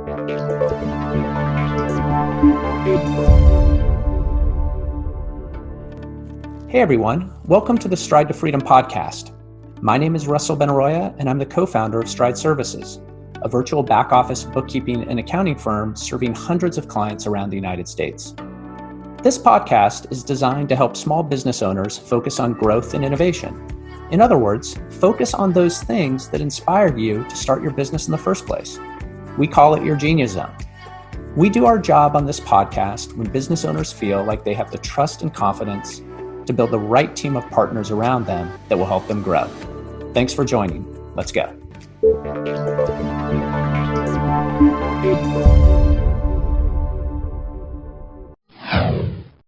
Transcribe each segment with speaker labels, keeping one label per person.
Speaker 1: Hey everyone, welcome to the Stride to Freedom podcast. My name is Russell Benaroya, and I'm the co-founder of Stride Services, a virtual back-office bookkeeping and accounting firm serving hundreds of clients around the United States. This podcast is designed to help small business owners focus on growth and innovation. In other words, focus on those things that inspired you to start your business in the first place. We call it your genius zone. We do our job on this podcast when business owners feel like they have the trust and confidence to build the right team of partners around them that will help them grow. Thanks for joining. Let's go.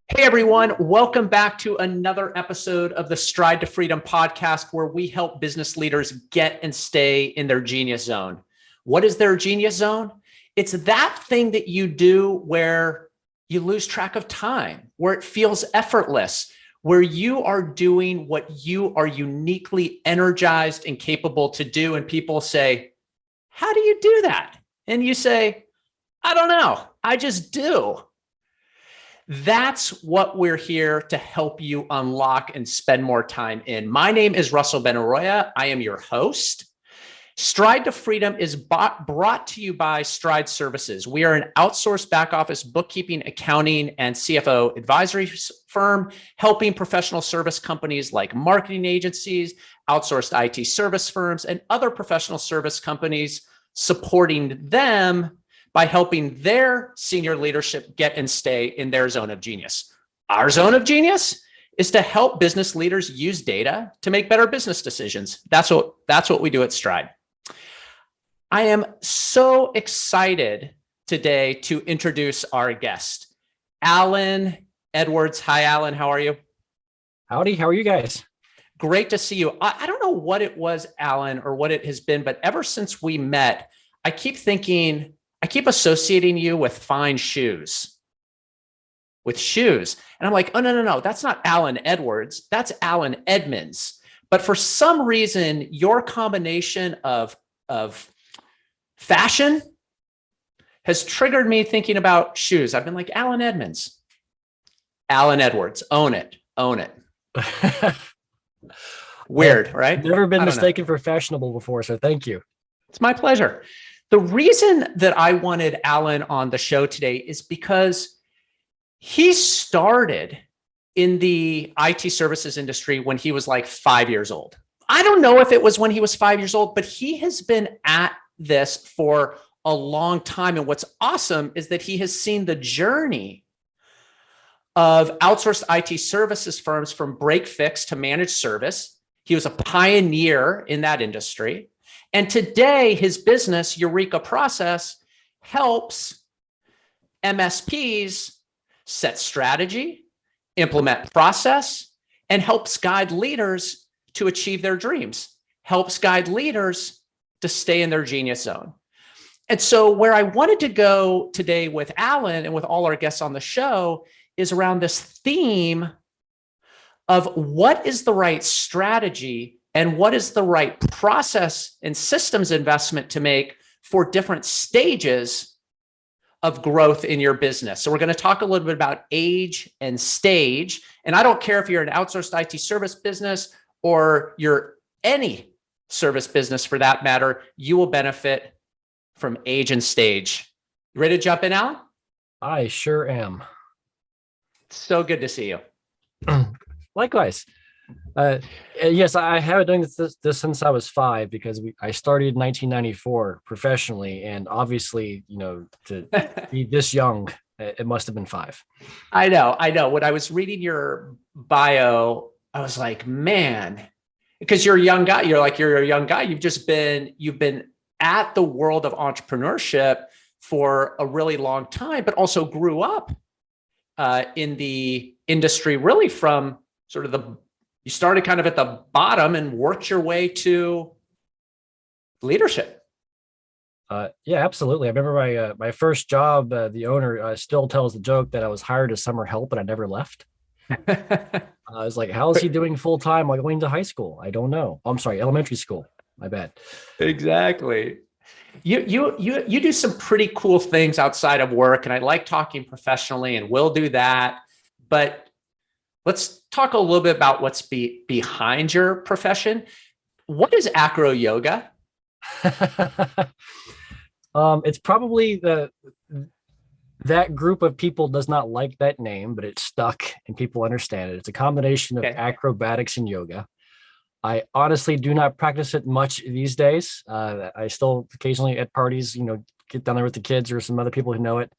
Speaker 1: Hey everyone, welcome back to another episode of the Stride to Freedom podcast, where we help business leaders get and stay in their genius zone. What is their genius zone? It's that thing that you do where you lose track of time, where it feels effortless, where you are doing what you are uniquely energized and capable to do. And people say, how do you do that? And you say, I don't know, I just do. That's what we're here to help you unlock and spend more time in. My name is Russell Benaroya. I am your host. Stride to Freedom is brought to you by Stride Services. We are an outsourced back office bookkeeping, accounting, and CFO advisory firm, helping professional service companies like marketing agencies, outsourced IT service firms, and other professional service companies, supporting them by helping their senior leadership get and stay in their zone of genius. Our zone of genius is to help business leaders use data to make better business decisions. That's what we do at Stride. I am so excited today to introduce our guest, Alan Edwards. Hi, Alan. How are you?
Speaker 2: Howdy. How are you guys?
Speaker 1: Great to see you. I don't know what it was, Alan, or what it has been, but ever since we met, I keep associating you with fine shoes. With shoes. And I'm like, oh, no. That's not Alan Edwards. That's Alan Edmonds. But for some reason, your combination of fashion has triggered me thinking about shoes. I've been like, Alan Edmonds, Alan Edwards, own it. Weird, right?
Speaker 2: Never been mistaken for fashionable before, so thank you.
Speaker 1: It's my pleasure. The reason that I wanted Alan on the show today is because he started in the IT services industry when he was like 5 years old. I don't know if it was when he was 5 years old, but he has been at this for a long time. And what's awesome is that he has seen the journey of outsourced IT services firms from break fix to managed service. He was a pioneer in that industry. And today his business, Eureka Process, helps MSPs set strategy, implement process, and helps guide leaders to achieve their dreams, helps guide leaders to stay in their genius zone. And so where I wanted to go today with Alan and with all our guests on the show is around this theme of what is the right strategy and what is the right process and systems investment to make for different stages of growth in your business. So we're going to talk a little bit about age and stage. And I don't care if you're an outsourced IT service business or you're any service business for that matter, you will benefit from age and stage. You ready to jump in, Alan?
Speaker 2: I sure am.
Speaker 1: So good to see you.
Speaker 2: Likewise. Yes, I have been doing this since I was 5 because I started in 1994 professionally, and obviously, to be this young, it must have been 5.
Speaker 1: I know. When I was reading your bio, I was like, man, because you're a young guy. You're a young guy. You've been at the world of entrepreneurship for a really long time, but also grew up in the industry really from sort of you started kind of at the bottom and worked your way to leadership.
Speaker 2: Yeah, absolutely. I remember my first job, the owner still tells the joke that I was hired as summer help and I never left. I was like, how is he doing full time while going to high school? I don't know. I'm sorry, elementary school. My bad.
Speaker 1: Exactly. You do some pretty cool things outside of work, and I like talking professionally, and we'll do that. But let's talk a little bit about what's behind your profession. What is acro yoga?
Speaker 2: It's probably that group of people does not like that name, but it's stuck and people understand it. It's a combination of
Speaker 1: Okay.
Speaker 2: acrobatics and yoga. I honestly do not practice it much these days. I still occasionally at parties, get down there with the kids or some other people who know it.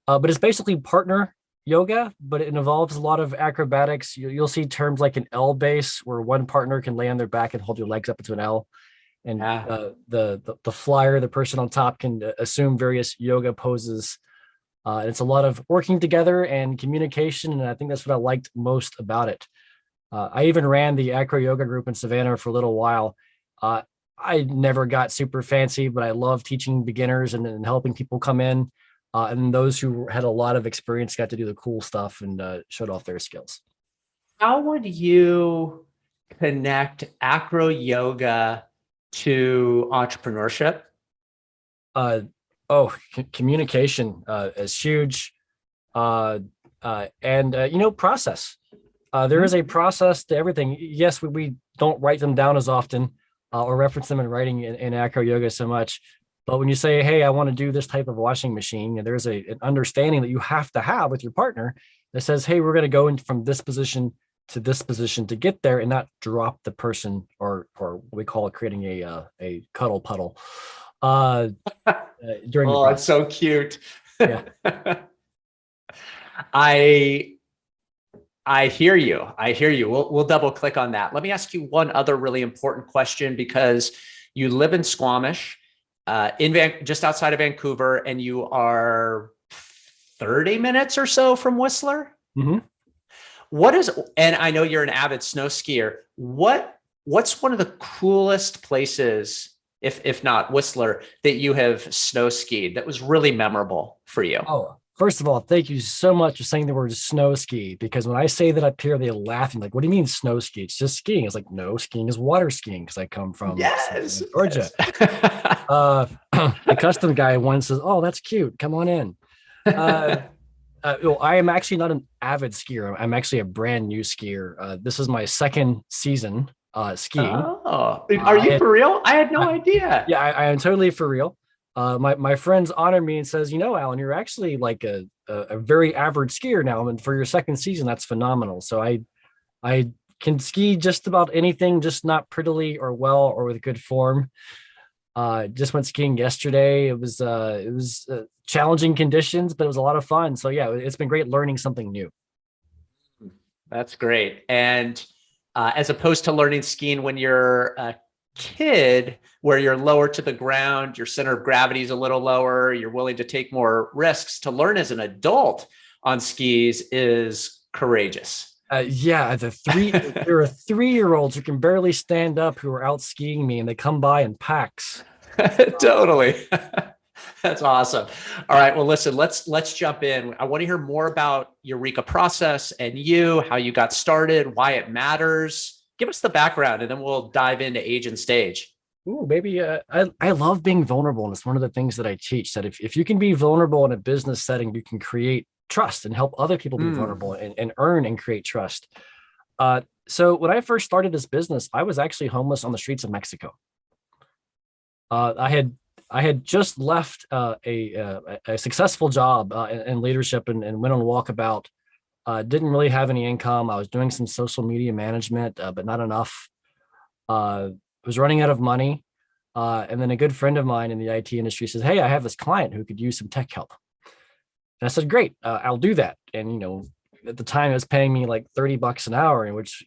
Speaker 2: But it's basically partner yoga, but it involves a lot of acrobatics. You'll see terms like an L base, where one partner can lay on their back and hold your legs up into an L, and
Speaker 1: Yeah.
Speaker 2: the flyer, the person on top, can assume various yoga poses. It's a lot of working together and communication, and I think that's what I liked most about it. I even ran the acro yoga group in Savannah for a little while. I never got super fancy, but I love teaching beginners and helping people come in. And those who had a lot of experience got to do the cool stuff and showed off their skills.
Speaker 1: How would you connect acro yoga to entrepreneurship?
Speaker 2: Uh, Communication is huge. And process. There is a process to everything. Yes, we don't write them down as often or reference them in writing in acro yoga so much. But when you say, hey, I want to do this type of washing machine, and there's an understanding that you have to have with your partner that says, hey, we're going to go in from this position to this position to get there and not drop the person, or what we call it, creating a cuddle puddle during the
Speaker 1: Oh, it's
Speaker 2: process.
Speaker 1: so cute.
Speaker 2: Yeah.
Speaker 1: I hear you. I hear you. We'll double click on that. Let me ask you one other really important question, because you live in Squamish, just outside of Vancouver, and you are 30 minutes or so from Whistler.
Speaker 2: Mm-hmm.
Speaker 1: And I know you're an avid snow skier. What's one of the coolest places, if not Whistler, that you have snow skied that was really memorable for you?
Speaker 2: Oh, first of all, thank you so much for saying the word snow ski, because when I say that up here, they laugh and like, what do you mean snow ski? It's just skiing. It's like, no, skiing is water skiing, because I come from
Speaker 1: Yes,
Speaker 2: Georgia.
Speaker 1: yes.
Speaker 2: The custom guy once says, oh, that's cute. Come on in. I am actually not an avid skier. I'm actually a brand new skier. This is my second season skiing.
Speaker 1: Oh, are you for real? I had no idea.
Speaker 2: Yeah, I am totally for real. My friends honor me and says, Alan, you're actually like a very average skier now, and for your second season, that's phenomenal. So I can ski just about anything, just not prettily or well or with good form. Just went skiing yesterday. It was challenging conditions, but it was a lot of fun. So yeah, it's been great learning something new.
Speaker 1: That's great. And as opposed to learning skiing when you're a kid, where you're lower to the ground, your center of gravity is a little lower, you're willing to take more risks, to learn as an adult on skis is courageous.
Speaker 2: Yeah, there are 3-year-olds who can barely stand up who are out skiing me, and they come by in packs.
Speaker 1: Totally. That's awesome. All right. Well, listen, let's jump in. I want to hear more about Eureka Process and how you got started, why it matters. Give us the background, and then we'll dive into age and stage.
Speaker 2: Ooh, maybe I love being vulnerable, and it's one of the things that I teach, that if you can be vulnerable in a business setting, you can create trust and help other people be vulnerable and earn and create trust. So when I first started this business, I was actually homeless on the streets of Mexico. I had just left a successful job in leadership and went on walkabout. Didn't really have any income. I was doing some social media management, but not enough. Was running out of money. And then a good friend of mine in the IT industry says, hey, I have this client who could use some tech help. And I said, great, I'll do that. And, at the time it was paying me like $30 an hour, in which,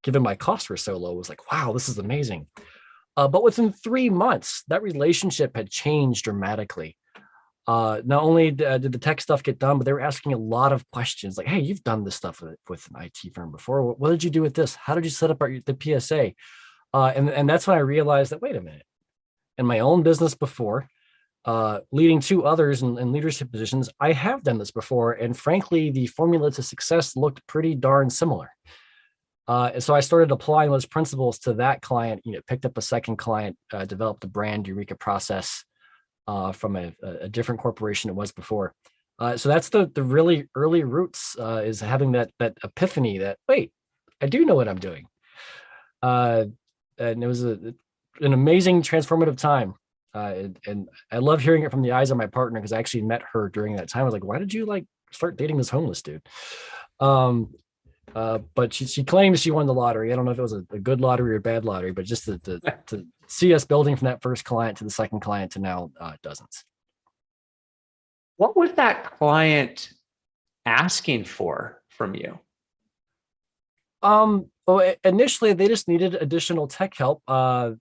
Speaker 2: given my costs were so low, it was like, wow, this is amazing. But within 3 months, that relationship had changed dramatically. Not only did the tech stuff get done, but they were asking a lot of questions like, hey, you've done this stuff with an IT firm before. What did you do with this? How did you set up the PSA? And that's when I realized that, wait a minute, in my own business before, leading 2 others in leadership positions, I have done this before. And frankly, the formula to success looked pretty darn similar. And so I started applying those principles to that client, picked up a second client, developed the brand Eureka Process. from a different corporation it was before. So that's the really early roots, is having that epiphany that, wait, I do know what I'm doing. And it was an amazing transformative time. And I love hearing it from the eyes of my partner, because I actually met her during that time. I was like, why did you like start dating this homeless dude? But she claims she won the lottery. I don't know if it was a good lottery or bad lottery, but just to see us building from that first client to the second client to now dozens.
Speaker 1: What was that client asking for from you?
Speaker 2: Well, initially they just needed additional tech help. And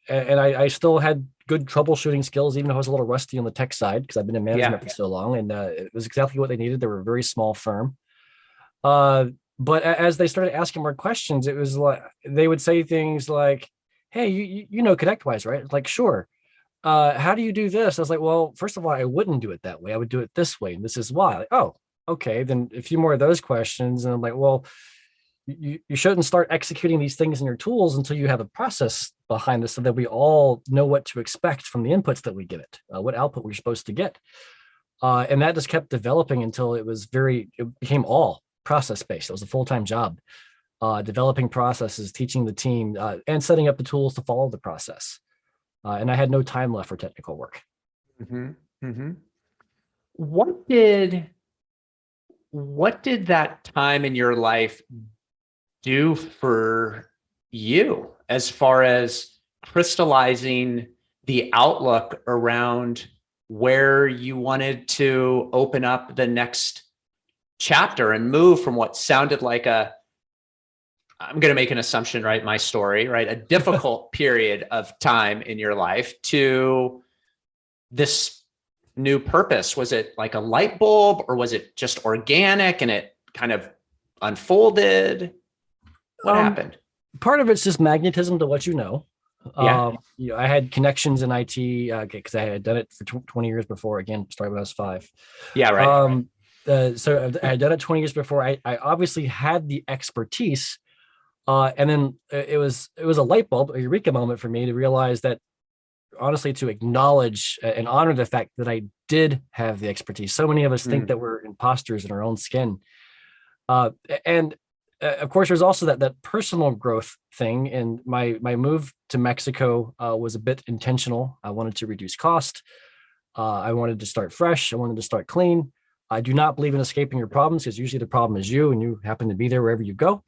Speaker 2: I still had good troubleshooting skills, even though I was a little rusty on the tech side, because I've been in management for so long. And it was exactly what they needed. They were a very small firm. But as they started asking more questions, it was like they would say things like, "Hey, you know ConnectWise, right?" It's like, "Sure." How do you do this? I was like, "Well, first of all, I wouldn't do it that way. I would do it this way, and this is why." Like, oh, okay. Then a few more of those questions, and I'm like, "Well, you shouldn't start executing these things in your tools until you have a process behind this, so that we all know what to expect from the inputs that we give it, what output we're supposed to get." And that just kept developing until it became all process based. It was a full-time job, developing processes, teaching the team, and setting up the tools to follow the process. And I had no time left for technical work.
Speaker 1: Mm-hmm. Mm-hmm. What did that time in your life do for you as far as crystallizing the outlook around where you wanted to open up the next chapter and move from what sounded like I'm going to make an assumption, right? My story, right? A difficult period of time in your life to this new purpose. Was it like a light bulb, or was it just organic and it kind of unfolded? What happened?
Speaker 2: Part of it's just magnetism to what you know.
Speaker 1: Yeah.
Speaker 2: I had connections in IT because I had done it for 20 years before. Again, started when I was 5.
Speaker 1: Yeah, right.
Speaker 2: So I had done it 20 years before. I obviously had the expertise, and then it was a light bulb, a eureka moment for me to realize that, honestly, to acknowledge and honor the fact that I did have the expertise. So many of us think that we're imposters in our own skin, and of course, there's also that personal growth thing. And my move to Mexico was a bit intentional. I wanted to reduce cost. I wanted to start fresh. I wanted to start clean. I do not believe in escaping your problems, because usually the problem is you, and you happen to be there wherever you go.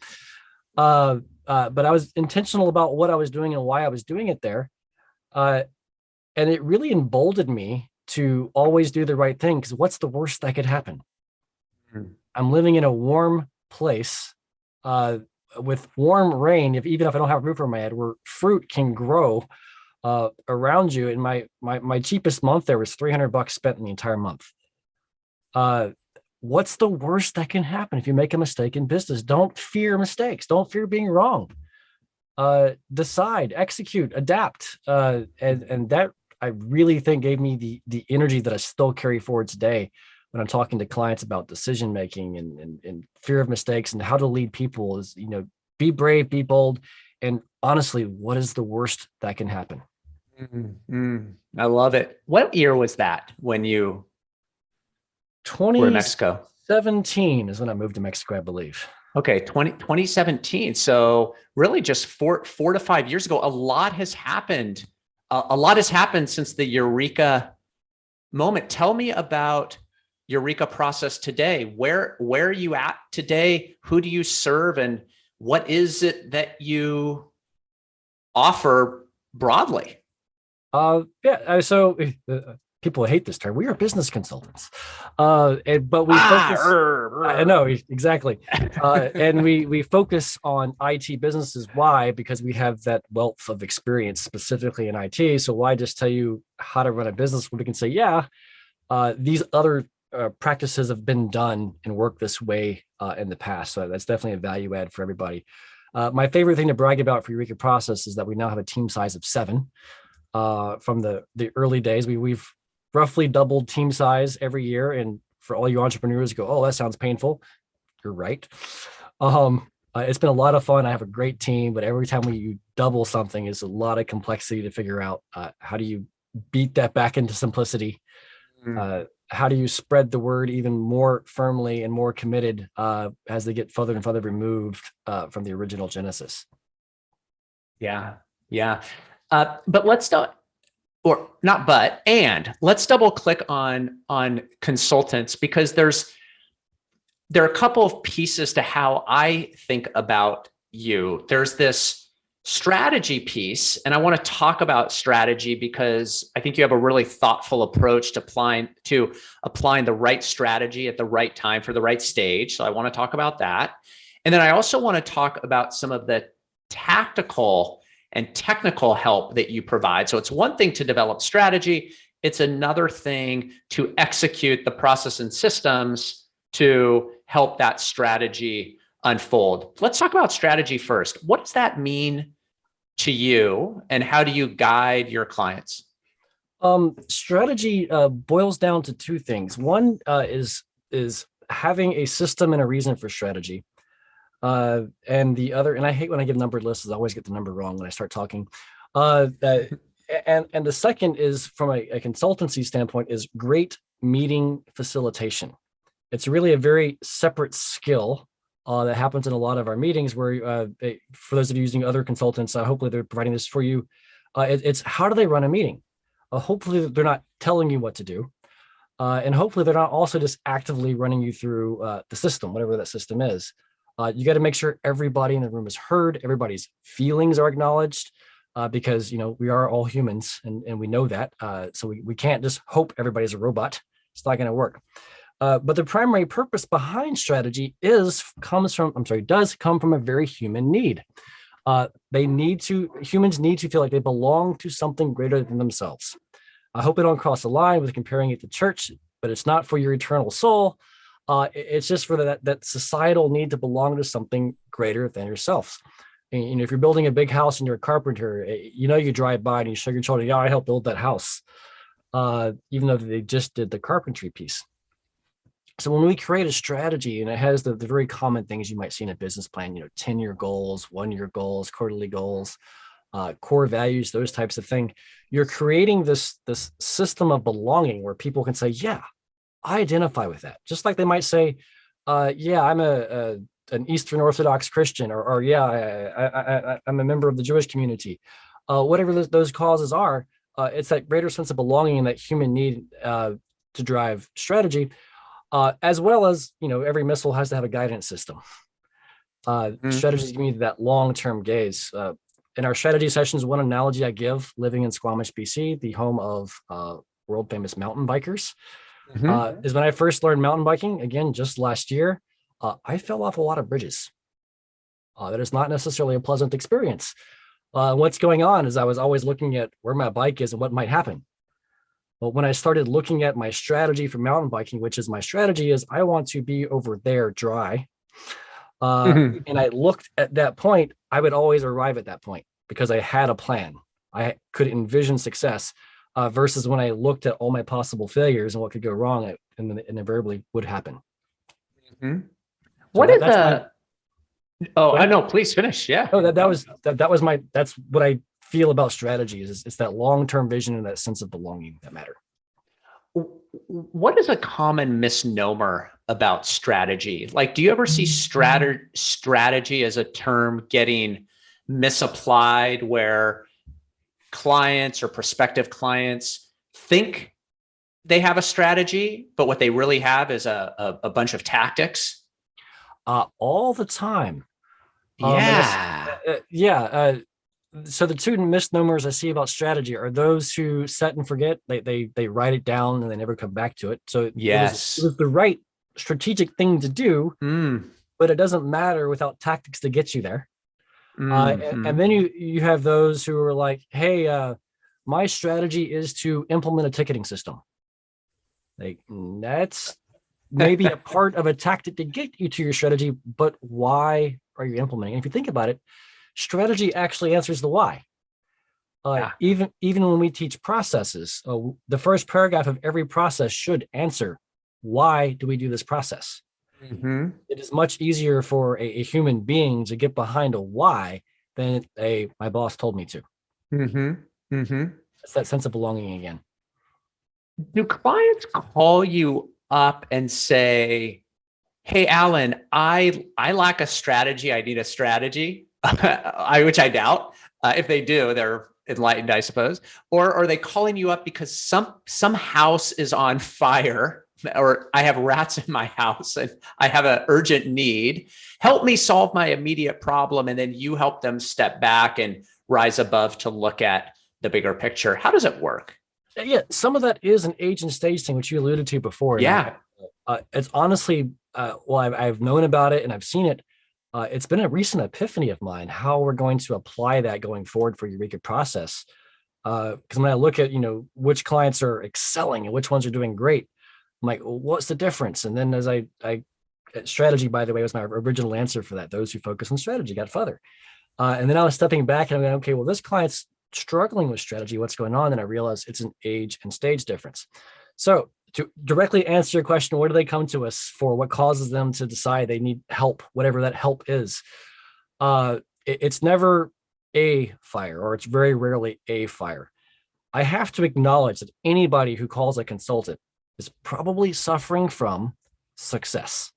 Speaker 2: But I was intentional about what I was doing and why I was doing it there. And it really emboldened me to always do the right thing, because what's the worst that could happen? I'm living in a warm place with warm rain, even if I don't have a roof over my head, where fruit can grow around you. And my cheapest month there was $300 spent in the entire month. What's the worst that can happen if you make a mistake in business? Don't fear mistakes. Don't fear being wrong. Decide, execute, adapt. And that, I really think, gave me the energy that I still carry forward today when I'm talking to clients about decision making and fear of mistakes and how to lead people. Is, be brave, be bold, and honestly, what is the worst that can happen?
Speaker 1: I love it. What year was that when you were in Mexico?
Speaker 2: 2017 is when I moved to Mexico, I believe.
Speaker 1: Okay, 2017. So really just four to 5 years ago. A lot has happened. A lot has happened since the Eureka moment. Tell me about Eureka Process today. Where are you at today? Who do you serve? And what is it that you offer broadly?
Speaker 2: So people hate this term. We are business consultants, but we focus. I know, exactly, and we focus on IT businesses. Why? Because we have that wealth of experience specifically in IT. So why just tell you how to run a business when we can say, these other practices have been done and worked this way in the past. So that's definitely a value add for everybody. My favorite thing to brag about for Eureka Process is that we now have a team size of 7. From the early days, we've roughly doubled team size every year. And for all you entrepreneurs who go, "Oh, that sounds painful," you're right. It's been a lot of fun. I have a great team, but every time you double something, is a lot of complexity to figure out. How do you beat that back into simplicity? How do you spread the word even more firmly and more committed as they get further and further removed from the original Genesis?
Speaker 1: Yeah. Yeah. But let's not, or not, but, and let's double click on consultants, because there are a couple of pieces to how I think about you. There's this strategy piece, and I want to talk about strategy because I think you have a really thoughtful approach to applying the right strategy at the right time for the right stage. So I want to talk about that. And then I also want to talk about some of the tactical and technical help that you provide. So it's one thing to develop strategy. It's another thing to execute the process and systems to help that strategy unfold. Let's talk about strategy first. What does that mean to you, and how do you guide your clients?
Speaker 2: Strategy boils down to two things. One is having a system and a reason for strategy. And the other, and I hate when I give numbered lists, I always get the number wrong when I start talking. And the second is, from a consultancy standpoint, is great meeting facilitation. It's really a very separate skill that happens in a lot of our meetings where, for those of you using other consultants, hopefully they're providing this for you. It's how do they run a meeting? Hopefully they're not telling you what to do. And hopefully they're not also just actively running you through the system, whatever that system is. You got to make sure everybody in the room is heard, everybody's feelings are acknowledged, because, we are all humans and we know that. So we can't just hope everybody's a robot. It's not going to work. But the primary purpose behind strategy does come from a very human need. Humans need to feel like they belong to something greater than themselves. I hope I don't cross the line with comparing it to church, but it's not for your eternal soul. It's just for that societal need to belong to something greater than yourself. And, if you're building a big house and you're a carpenter, you drive by and you show your children, yeah, I helped build that house, even though they just did the carpentry piece. So when we create a strategy, and it has the very common things you might see in a business plan, 10-year goals, 1-year goals, quarterly goals, core values, those types of things, you're creating this system of belonging where people can say, yeah, I identify with that. Just like they might say, yeah, I'm an Eastern Orthodox Christian, or yeah, I'm a member of the Jewish community. Whatever those causes are, it's that greater sense of belonging and that human need to drive strategy. As well as, every missile has to have a guidance system. Strategies give me that long-term gaze. In our strategy sessions, one analogy I give, living in Squamish, BC, the home of world famous mountain bikers, is when I first learned mountain biking, again, just last year, I fell off a lot of bridges. That is not necessarily a pleasant experience. What's going on is I was always looking at where my bike is and what might happen. But when I started looking at my strategy for mountain biking, which is my strategy is I want to be over there dry. And I looked at that point, I would always arrive at that point because I had a plan. I could envision success versus when I looked at all my possible failures and what could go wrong, and then invariably would happen.
Speaker 1: What is I know, please finish. Yeah.
Speaker 2: Oh, that's what I feel about strategy is it's that long-term vision and that sense of belonging that matter.
Speaker 1: What is a common misnomer about strategy? Like, do you ever see strategy as a term getting misapplied where clients or prospective clients think they have a strategy, but what they really have is a bunch of tactics?
Speaker 2: All the time. So the two misnomers I see about strategy are those who set and forget. They write it down and they never come back to it. So
Speaker 1: yes,
Speaker 2: it was the right strategic thing to do, but it doesn't matter without tactics to get you there. And then you have those who are like, hey, my strategy is to implement a ticketing system. Like, that's maybe a part of a tactic to get you to your strategy, but why are you implementing? And if you think about it, strategy actually answers the why. Even when we teach processes, the first paragraph of every process should answer, why do we do this process? It is much easier for a human being to get behind a why than my boss told me to. It's that sense of belonging again.
Speaker 1: Do clients call you up and say, "Hey, Alan, I lack a strategy. I need a strategy," which I doubt. If they do, they're enlightened, I suppose. Or are they calling you up because some house is on fire, or I have rats in my house and I have an urgent need? Help me solve my immediate problem, and then you help them step back and rise above to look at the bigger picture. How does it work?
Speaker 2: Yeah, some of that is an age and stage thing, which you alluded to before. And it's honestly, well, I've known about it and I've seen it. It's been a recent epiphany of mine how we're going to apply that going forward for Eureka Process. Because when I look at which clients are excelling and which ones are doing great, I'm like, well, what's the difference? And then as I strategy, by the way, was my original answer for that. Those who focus on strategy got further. And then I was stepping back and I'm going, okay, well, this client's struggling with strategy. What's going on? And I realized it's an age and stage difference. So to directly answer your question, where do they come to us for? What causes them to decide they need help, whatever that help is? It's never a fire, or it's very rarely a fire. I have to acknowledge that anybody who calls a consultant is probably suffering from success,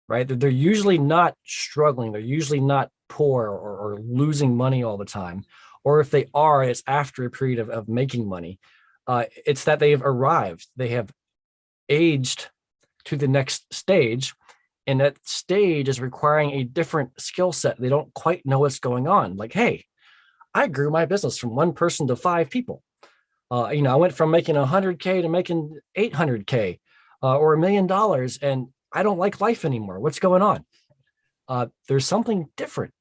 Speaker 2: right? They're usually not struggling. They're usually not poor or losing money all the time. Or if they are, it's after a period of making money. It's that they've arrived. They have aged to the next stage, and that stage is requiring a different skill set. They don't quite know what's going on. Like, hey, I grew my business from one person to 5 people. I went from making 100K to making 800K or $1 million, and I don't like life anymore. What's going on? There's something different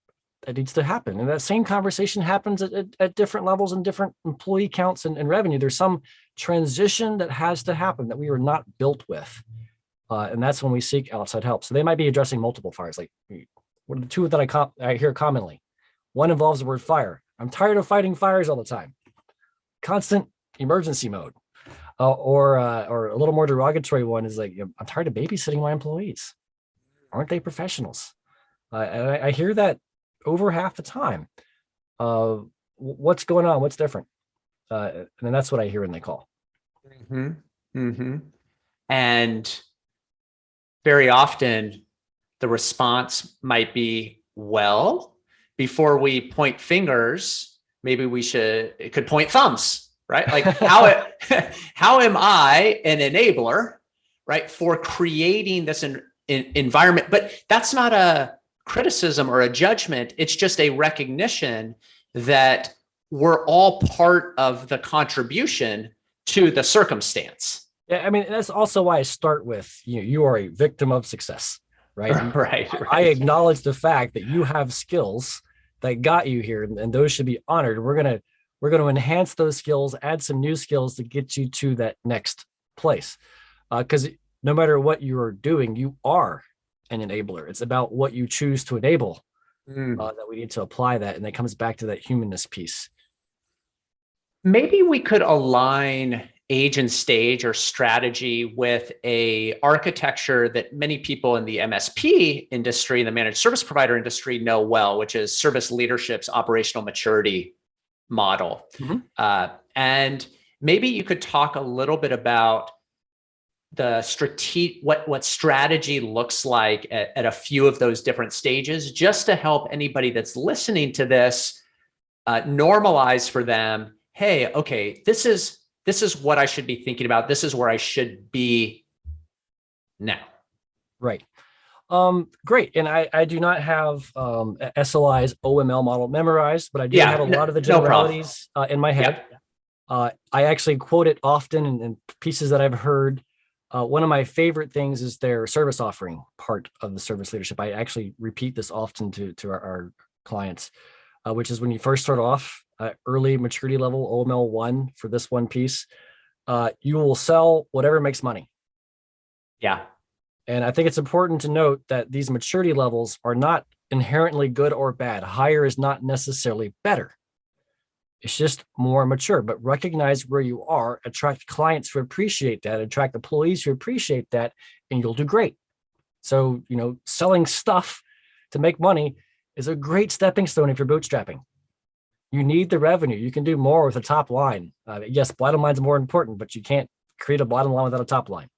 Speaker 2: that needs to happen. And that same conversation happens at different levels and different employee counts and revenue. There's some transition that has to happen that we were not built with. And that's when we seek outside help. So they might be addressing multiple fires. Like, what are the two that I hear commonly? One involves the word fire. I'm tired of fighting fires all the time. Constant emergency mode. Or a little more derogatory one is like, I'm tired of babysitting my employees. Aren't they professionals? And I hear that over half the time. What's going on? What's different? And then that's what I hear when they call.
Speaker 1: Mm-hmm. Mm-hmm. And very often the response might be, well, before we point fingers, maybe it could point thumbs, right? Like how am I an enabler, right, for creating this environment? But that's not a criticism or a judgment. It's just a recognition that we're all part of the contribution to the circumstance.
Speaker 2: Yeah, I mean, that's also why I start with you are a victim of success, right?
Speaker 1: Right.
Speaker 2: I acknowledge the fact that you have skills that got you here, and those should be honored. We're gonna enhance those skills, add some new skills to get you to that next place. Because no matter what you are doing, you are an enabler. It's about what you choose to enable that we need to apply that. And that comes back to that humanness piece.
Speaker 1: Maybe we could align age and stage or strategy with a architecture that many people in the MSP industry, the managed service provider industry, know well, which is service leadership's operational maturity model. Mm-hmm. And maybe you could talk a little bit about the what strategy looks like at a few of those different stages, just to help anybody that's listening to this normalize for them, hey, okay, this is what I should be thinking about. This is where I should be now.
Speaker 2: Right. Great. And I do not have SLI's OML model memorized, but I do have a lot of the generalities in my head. Yep. I actually quote it often in pieces that I've heard. One of my favorite things is their service offering part of the service leadership. I actually repeat this often to our clients, which is when you first start off, early maturity level, OML 1 for this one piece, you will sell whatever makes money.
Speaker 1: Yeah.
Speaker 2: And I think it's important to note that these maturity levels are not inherently good or bad. Higher is not necessarily better. It's just more mature, but recognize where you are, attract clients who appreciate that, attract employees who appreciate that, and you'll do great. So, selling stuff to make money is a great stepping stone if you're bootstrapping. You need the revenue. You can do more with a top line. Yes, bottom line is more important, but you can't create a bottom line without a top line.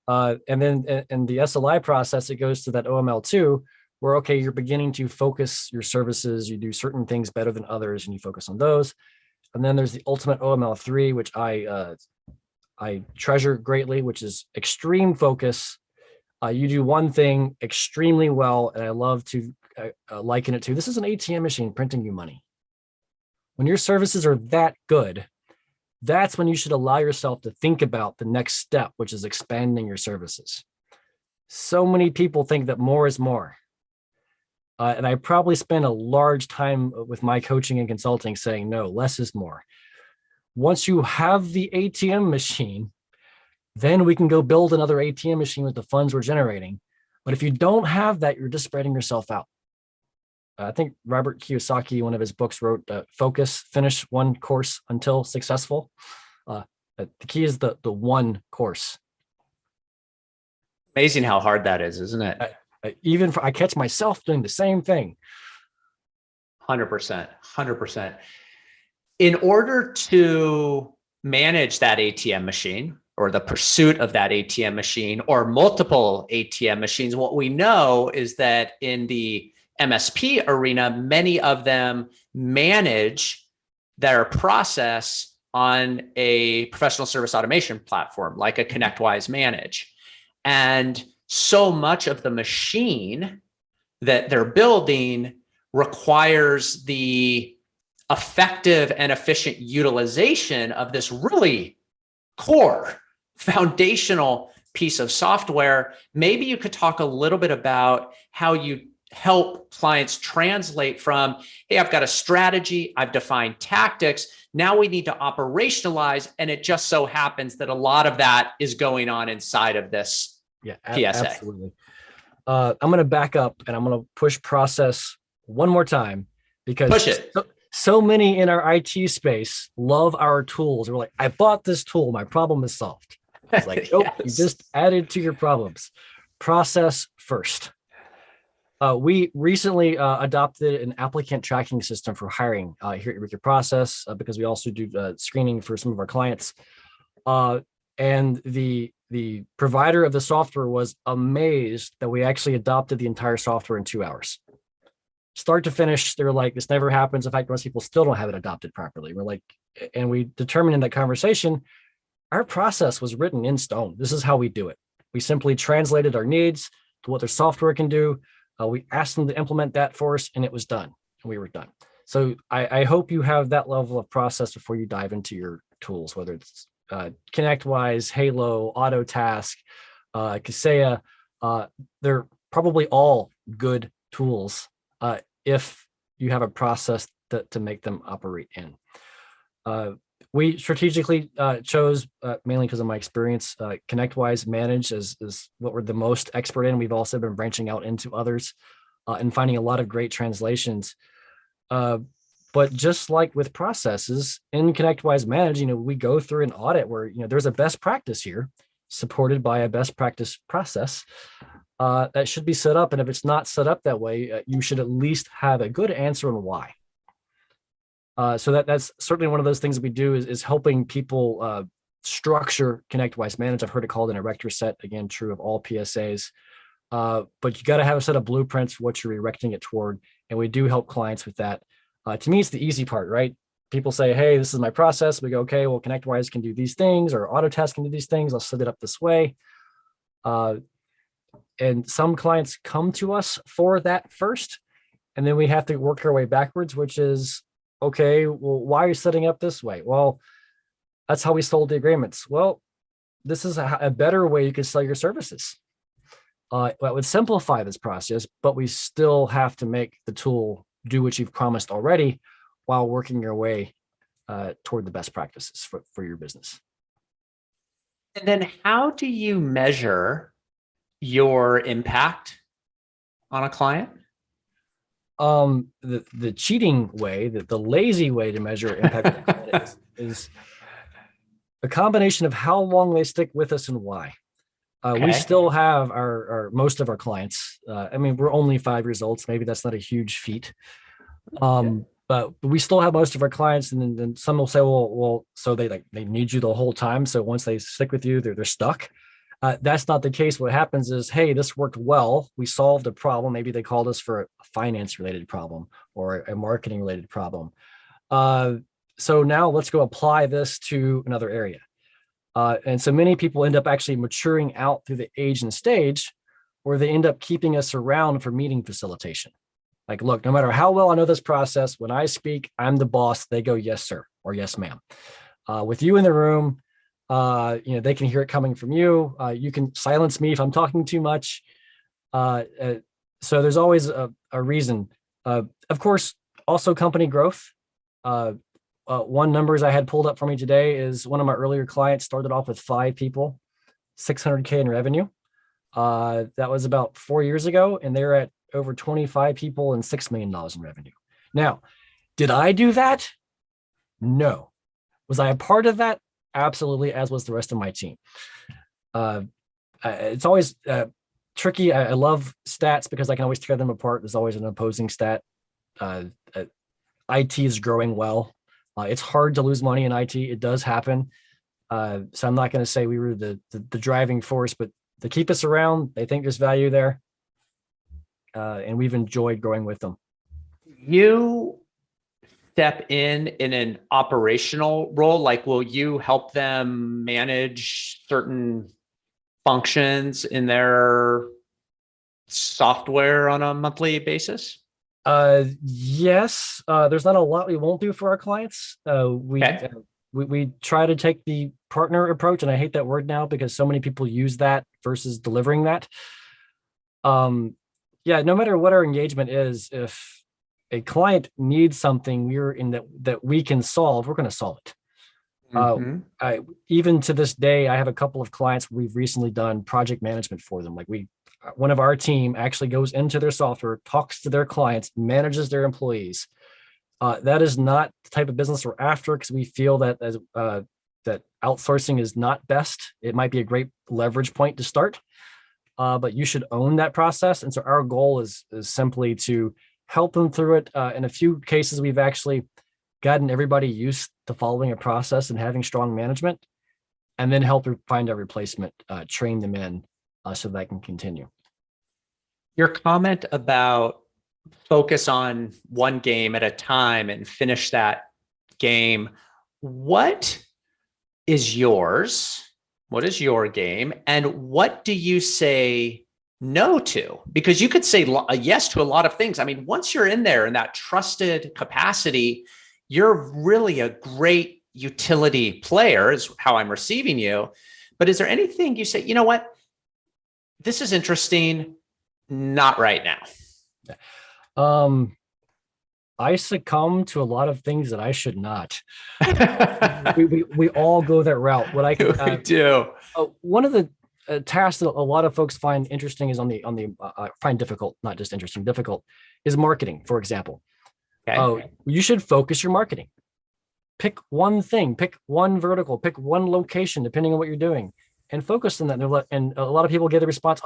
Speaker 2: And then in the SLI process, it goes to that OML2, where, okay, you're beginning to focus your services. You do certain things better than others, and you focus on those. And then there's the ultimate OML3, which I treasure greatly, which is extreme focus. You do one thing extremely well, and I love to liken it to, this is an ATM machine printing you money. When your services are that good, that's when you should allow yourself to think about the next step, which is expanding your services. So many people think that more is more. And I probably spend a large time with my coaching and consulting saying, no, less is more. Once you have the ATM machine, then we can go build another ATM machine with the funds we're generating. But if you don't have that, you're just spreading yourself out. I think Robert Kiyosaki, one of his books, wrote focus, finish one course until successful. The key is the one course.
Speaker 1: Amazing how hard that is, isn't it?
Speaker 2: I catch myself doing the same thing.
Speaker 1: 100%, 100%. In order to manage that ATM machine, or the pursuit of that ATM machine, or multiple ATM machines, what we know is that in the MSP arena, many of them manage their process on a professional service automation platform, like a ConnectWise Manage. And so much of the machine that they're building requires the effective and efficient utilization of this really core foundational piece of software. Maybe you could talk a little bit about how you help clients translate from, hey, I've got a strategy, I've defined tactics, now we need to operationalize. And it just so happens that a lot of that is going on inside of this PSA.
Speaker 2: Absolutely. I'm going to back up and I'm going to push process one more time, because
Speaker 1: push it.
Speaker 2: So many in our IT space love our tools. We're like, I bought this tool, my problem is solved. It's like, oh, yes. You just added to your problems. Process first. We recently adopted an applicant tracking system for hiring here at Eureka Process, because we also do screening for some of our clients. And the provider of the software was amazed that we actually adopted the entire software in 2 hours. Start to finish, they were like, this never happens. In fact, most people still don't have it adopted properly. We're like, and we determined in that conversation, our process was written in stone. This is how we do it. We simply translated our needs to what their software can do. We asked them to implement that for us, and it was done. And we were done. So I hope you have that level of process before you dive into your tools, whether it's ConnectWise, Halo, Autotask, Kaseya. They're probably all good tools if you have a process to make them operate in. We strategically chose, mainly because of my experience, ConnectWise Manage is what we're the most expert in. We've also been branching out into others and finding a lot of great translations. But just like with processes in ConnectWise Manage, we go through an audit where, there's a best practice here supported by a best practice process that should be set up. And if it's not set up that way, you should at least have a good answer on why. So that's certainly one of those things that we do is helping people structure ConnectWise Manage. I've heard it called an erector set, again, true of all PSAs. But you got to have a set of blueprints for what you're erecting it toward. And we do help clients with that. To me, it's the easy part, right? People say, hey, this is my process. We go, okay, well, ConnectWise can do these things, or Autotask can do these things. I'll set it up this way. And some clients come to us for that first, and then we have to work our way backwards, which is, okay, well, why are you setting up this way? Well, that's how we sold the agreements. Well, this is a better way you could sell your services. That would simplify this process, but we still have to make the tool do what you've promised already while working your way toward the best practices for your business.
Speaker 1: And then how do you measure your impact on a client?
Speaker 2: The cheating way, the lazy way to measure impact is a combination of how long they stick with us and why. Okay. We still have our most of our clients. We're only 5 years old, so maybe that's not a huge feat. But but we still have most of our clients, and then some will say, well, so they need you the whole time. So once they stick with you, they're stuck. That's not the case. What happens is, hey, this worked well. We solved a problem. Maybe they called us for a finance related problem or a marketing related problem. So now let's go apply this to another area. And so many people end up actually maturing out through the age and stage where they end up keeping us around for meeting facilitation. Like, look, no matter how well I know this process, when I speak, I'm the boss. They go, yes, sir, or yes, ma'am. With you in the room, they can hear it coming from you. You can silence me if I'm talking too much. So there's always a reason. Of course, also company growth. One numbers I had pulled up for me today is one of my earlier clients started off with 5 people, $600K in revenue. That was about 4 years ago, and they're at over 25 people and $6 million in revenue. Now, did I do that? No. Was I a part of that? Absolutely, as was the rest of my team. It's always tricky. I love stats because I can always tear them apart. There's always an opposing stat. IT is growing well. It's hard to lose money in IT. It does happen. So I'm not going to say we were the driving force, but to keep us around, they think there's value there. And we've enjoyed growing with them.
Speaker 1: You step in an operational role, like will you help them manage certain functions in their software on a monthly basis?
Speaker 2: Yes. There's not a lot we won't do for our clients. We try to take the partner approach, and I hate that word now because so many people use that versus delivering that. No matter what our engagement is, if a client needs something that we can solve, we're going to solve it. Mm-hmm. Even to this day, I have a couple of clients we've recently done project management for them. Like one of our team actually goes into their software, talks to their clients, manages their employees. That is not the type of business we're after because we feel that that outsourcing is not best. It might be a great leverage point to start, but you should own that process. And so our goal is simply to help them through it. In a few cases, we've actually gotten everybody used to following a process and having strong management, and then help find a replacement, train them in so that can continue.
Speaker 1: Your comment about focus on one game at a time and finish that game. What is yours? What is your game? And what do you say no to? Because you could say yes to a lot of things. I mean, once you're in there in that trusted capacity, you're really a great utility player is how I'm receiving you. But is there anything you say, you know what? This is interesting. Not right now.
Speaker 2: I succumb to a lot of things that I should not. we all go that route. What I can
Speaker 1: we do.
Speaker 2: One of the tasks that a lot of folks find interesting is find difficult, not just interesting, difficult, is marketing, for example. Okay. You should focus your marketing. Pick one thing, pick one vertical, pick one location, depending on what you're doing, and focus on that. And a lot of people get the response,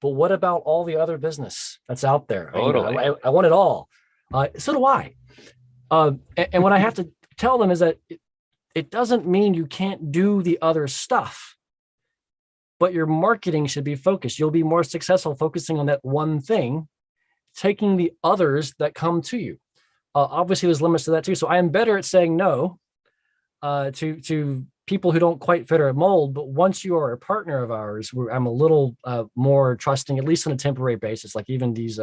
Speaker 2: but what about all the other business that's out there? Totally. I want it all. So do I. And what I have to tell them is that it doesn't mean you can't do the other stuff, but your marketing should be focused. You'll be more successful focusing on that one thing, taking the others that come to you. Obviously, there's limits to that too. So I am better at saying no to people who don't quite fit our mold. But once you are a partner of ours, I'm a little more trusting, at least on a temporary basis. Like even these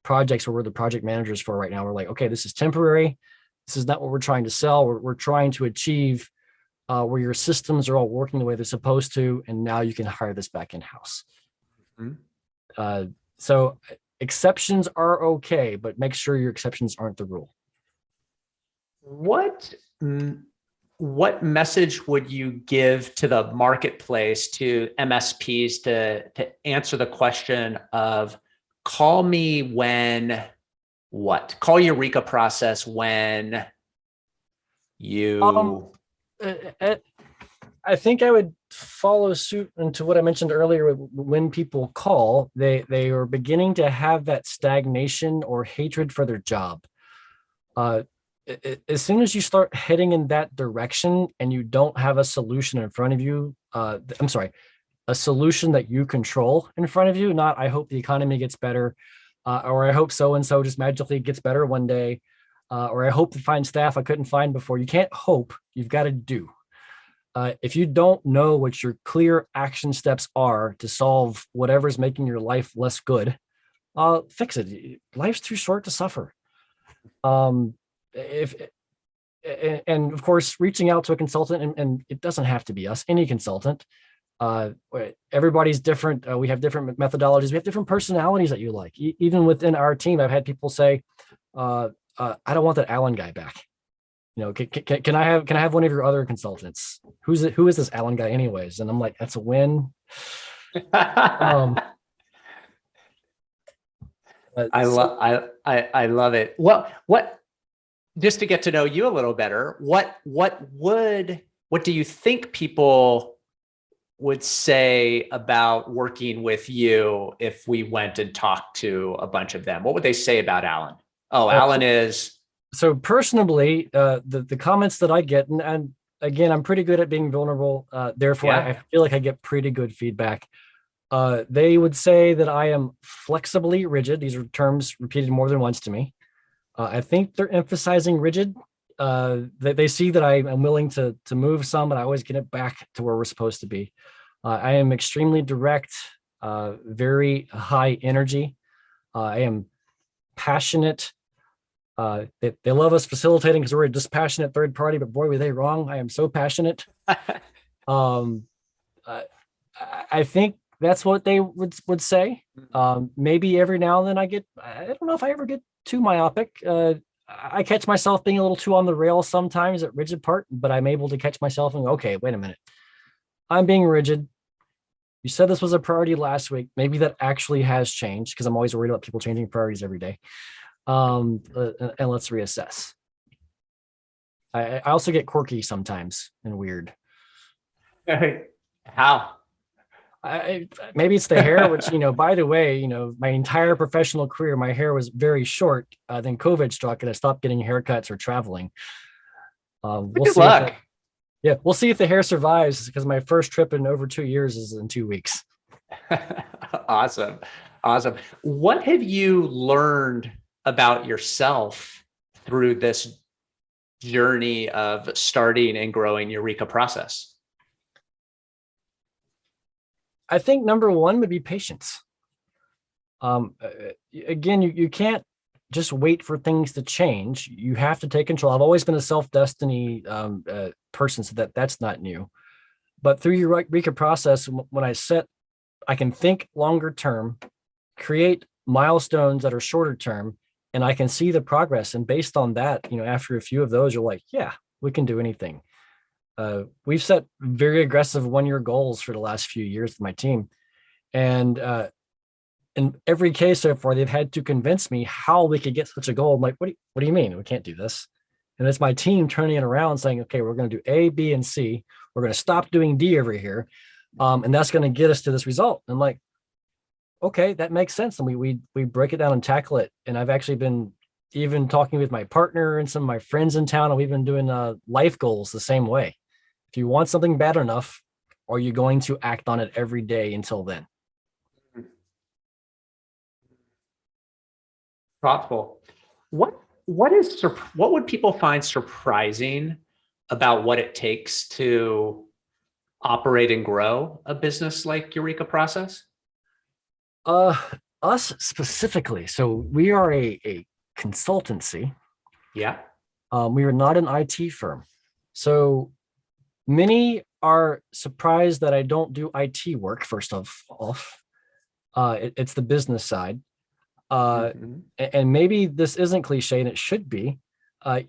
Speaker 2: projects where we're the project managers for right now, we're like, okay, this is temporary. This is not what we're trying to sell. We're trying to achieve where your systems are all working the way they're supposed to, and now you can hire this back in-house. Mm-hmm. So exceptions are okay, but make sure your exceptions aren't the rule.
Speaker 1: What message would you give to the marketplace, to MSPs to answer the question of call me when what? Call Eureka Process when you...
Speaker 2: I think I would follow suit into what I mentioned earlier. When people call, they are beginning to have that stagnation or hatred for their job. Uh, as soon as you start heading in that direction and you don't have a solution in front of you, I'm sorry, a solution that you control in front of you, not I hope the economy gets better, or I hope so-and-so just magically gets better one day, or I hope to find staff I couldn't find before. You can't hope, you've got to do. If you don't know what your clear action steps are to solve whatever's making your life less good, fix it. Life's too short to suffer. If and of course, reaching out to a consultant, and it doesn't have to be us, any consultant. Everybody's different. We have different methodologies. We have different personalities that you like. Even within our team, I've had people say, I don't want that Alan guy back. Can I have one of your other consultants? Who is this Alan guy anyways? And I'm like, that's a win.
Speaker 1: I love it. What just to get to know you a little better, what do you think people would say about working with you if we went and talked to a bunch of them? What would they say about Alan? Oh, Alan is...
Speaker 2: So personally, the comments that I get, and again, I'm pretty good at being vulnerable. Therefore, yeah. I feel like I get pretty good feedback. They would say that I am flexibly rigid. These are terms repeated more than once to me. I think they're emphasizing rigid. They see that I am willing to move some, but I always get it back to where we're supposed to be. I am extremely direct, very high energy. I am passionate. They love us facilitating because we're a dispassionate third party, but boy, were they wrong. I am so passionate. I think that's what they would say. Maybe every now and then I don't know if I ever get too myopic. I catch myself being a little too on the rails sometimes at rigid part, but I'm able to catch myself and go, okay, wait a minute. I'm being rigid. You said this was a priority last week. Maybe that actually has changed because I'm always worried about people changing priorities every day. And let's reassess. I also get quirky sometimes and weird.
Speaker 1: How?
Speaker 2: Maybe it's the hair, which, by the way, my entire professional career, my hair was very short. Then COVID struck and I stopped getting haircuts or traveling. We'll see. We'll see if the hair survives because my first trip in over 2 years is in 2 weeks.
Speaker 1: Awesome. What have you learned about yourself through this journey of starting and growing Eureka Process?
Speaker 2: I think number one would be patience. Again, you can't just wait for things to change. You have to take control. I've always been a self-destiny person, so that's not new. But through Eureka Process, when I can think longer term, create milestones that are shorter term, and I can see the progress. And based on that, after a few of those, you're like, yeah, we can do anything. We've set very aggressive 1-year goals for the last few years with my team. And in every case so far, they've had to convince me how we could get such a goal. I'm like, what do you mean? We can't do this. And it's my team turning it around saying, okay, we're going to do A, B, and C. We're going to stop doing D over here. And that's going to get us to this result. And I'm like, okay, that makes sense. And we break it down and tackle it. And I've actually been even talking with my partner and some of my friends in town, and we've been doing life goals the same way. If you want something bad enough, are you going to act on it every day until then?
Speaker 1: Thoughtful. What would people find surprising about what it takes to operate and grow a business like Eureka Process?
Speaker 2: Us specifically. So we are a consultancy.
Speaker 1: Yeah.
Speaker 2: We are not an IT firm. So many are surprised that I don't do IT work. First off, it's the business side. And maybe this isn't cliche, and it should be.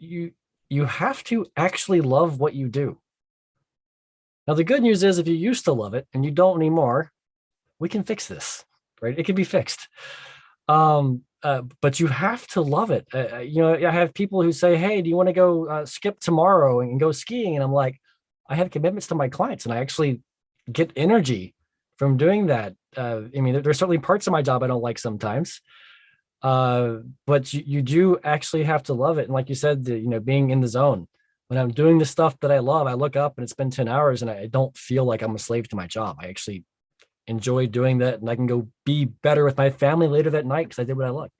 Speaker 2: You have to actually love what you do. Now, the good news is if you used to love it and you don't anymore, we can fix this, right? It can be fixed. But you have to love it. I have people who say, hey, do you want to go skip tomorrow and go skiing? And I'm like, I have commitments to my clients and I actually get energy from doing that. There's certainly parts of my job I don't like sometimes. But you do actually have to love it. And like you said, being in the zone. When I'm doing the stuff that I love, I look up and it's been 10 hours and I don't feel like I'm a slave to my job. I actually enjoy doing that, and I can go be better with my family later that night because I did what I like.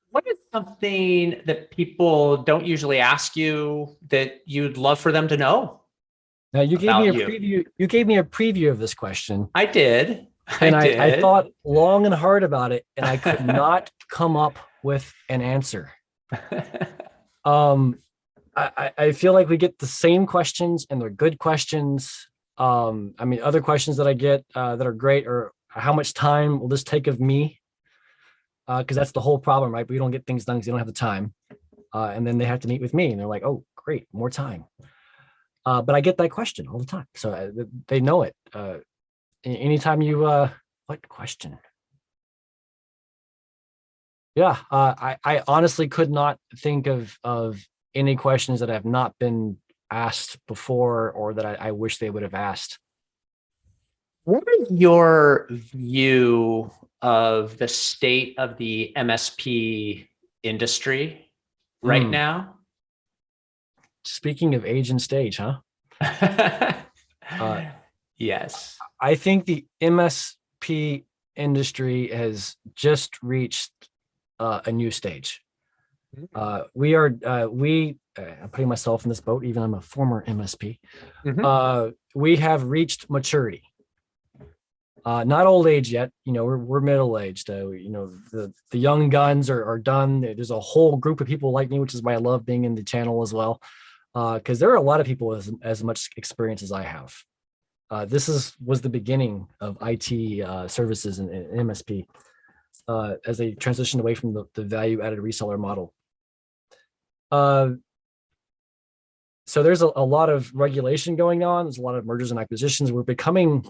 Speaker 1: What is something that people don't usually ask you that you'd love for them to know
Speaker 2: Now you gave me
Speaker 1: about
Speaker 2: a
Speaker 1: you?
Speaker 2: preview. You gave me a preview of this question,
Speaker 1: I did. I
Speaker 2: and I
Speaker 1: did.
Speaker 2: thought long and hard about it, and I could not come up with an answer. Um, I feel like we get the same questions, and they're good questions. I mean, other questions that I get that are great are how much time will this take of me? Because that's the whole problem, right? We don't get things done because they don't have the time. And then they have to meet with me and they're like, oh, great, more time. But I get that question all the time. So they know it. Anytime you, what question? Yeah, I honestly could not think of any questions that have not been asked before or that I wish they would have asked.
Speaker 1: What is your view of the state of the MSP industry right
Speaker 2: Mm.
Speaker 1: now?
Speaker 2: Speaking of age and stage, huh? Uh,
Speaker 1: Yes.
Speaker 2: I think the MSP industry has just reached a new stage. I'm putting myself in this boat, even I'm a former MSP.
Speaker 1: Mhm.
Speaker 2: We have reached maturity. Not old age yet. We're middle aged. The young guns are done. There's a whole group of people like me, which is why I love being in the channel as well. Because there are a lot of people with as much experience as I have. This was the beginning of IT services and MSP as they transitioned away from the value-added reseller model. So there's a lot of regulation going on. There's a lot of mergers and acquisitions. We're becoming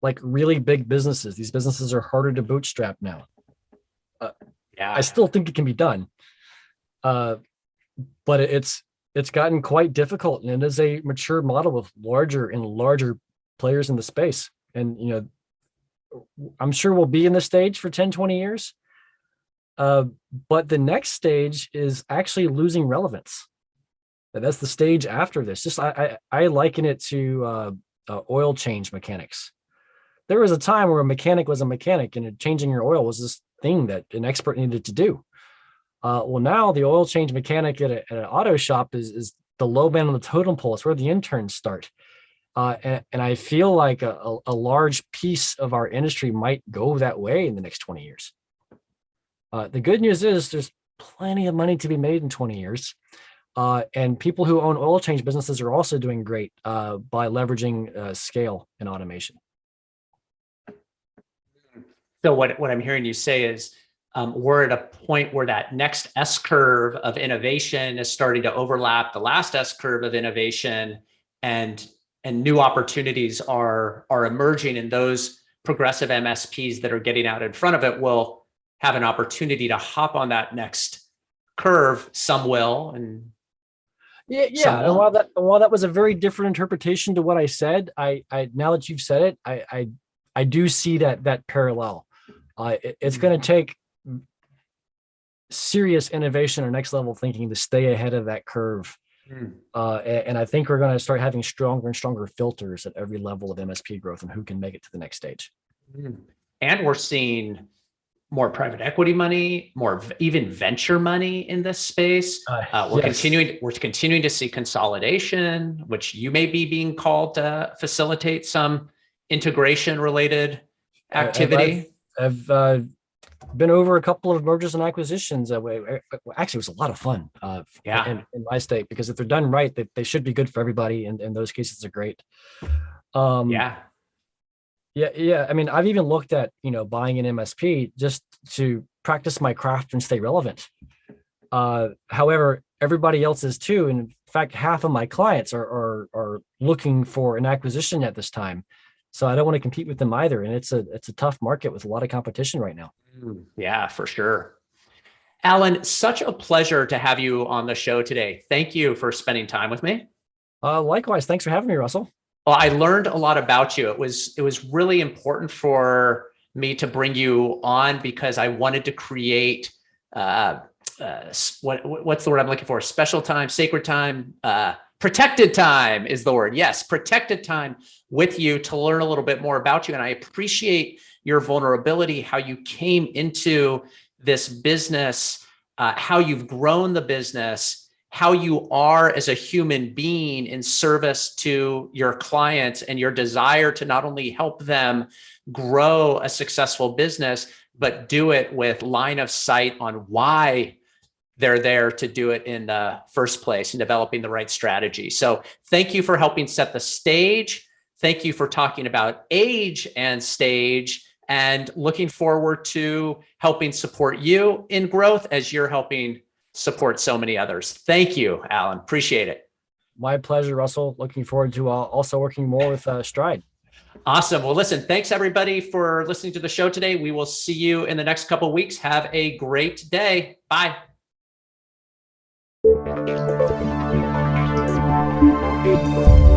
Speaker 2: like really big businesses. These businesses are harder to bootstrap now.
Speaker 1: Yeah.
Speaker 2: I still think it can be done, but it's gotten quite difficult, and it is a mature model with larger and larger players in the space. And I'm sure we'll be in this stage for 10, 20 years. But the next stage is actually losing relevance. That's the stage after this. Just I liken it to oil change mechanics. There was a time where a mechanic was a mechanic, and changing your oil was this thing that an expert needed to do. Well, now the oil change mechanic at an auto shop is the low band on the totem pole. It's where the interns start. And I feel like a large piece of our industry might go that way in the next 20 years. The good news is there's plenty of money to be made in 20 years. And people who own oil change businesses are also doing great by leveraging scale and automation.
Speaker 1: So what I'm hearing you say is we're at a point where that next S curve of innovation is starting to overlap the last S curve of innovation, and new opportunities are emerging, and those progressive MSPs that are getting out in front of it will have an opportunity to hop on that next curve. Some will, and
Speaker 2: Yeah. And while that was a very different interpretation to what I said, I now that you've said it, I do see that parallel. It's going to take serious innovation or next level thinking to stay ahead of that curve. And I think we're going to start having stronger and stronger filters at every level of MSP growth and who can make it to the next stage.
Speaker 1: And we're seeing more private equity money, more even venture money in this space. We're continuing to see consolidation, which you may be being called to facilitate some integration related activity.
Speaker 2: I've been over a couple of mergers and acquisitions. Actually, it was a lot of fun in my state, because if they're done right, they should be good for everybody. And those cases are great. Yeah. I mean, I've even looked at, buying an MSP just to practice my craft and stay relevant. However, everybody else is too. And in fact, half of my clients are looking for an acquisition at this time. So I don't want to compete with them either. And it's a tough market with a lot of competition right now.
Speaker 1: Yeah, for sure. Alan, such a pleasure to have you on the show today. Thank you for spending time with me.
Speaker 2: Likewise. Thanks for having me, Russell.
Speaker 1: Well, I learned a lot about you. It was really important for me to bring you on because I wanted to create what's the word I'm looking for? Special time, sacred time, protected time is the word. Yes, protected time with you to learn a little bit more about you. And I appreciate your vulnerability, how you came into this business, how you've grown the business, how you are as a human being in service to your clients, and your desire to not only help them grow a successful business, but do it with line of sight on why they're there to do it in the first place and developing the right strategy. So thank you for helping set the stage. Thank you for talking about age and stage, and looking forward to helping support you in growth as you're helping support so many others. Thank you, Alan. Appreciate it.
Speaker 2: My pleasure, Russell. Looking forward to also working more with Stride.
Speaker 1: Awesome. Well, listen, thanks everybody for listening to the show today. We will see you in the next couple of weeks. Have a great day. Bye.
Speaker 3: Thank you.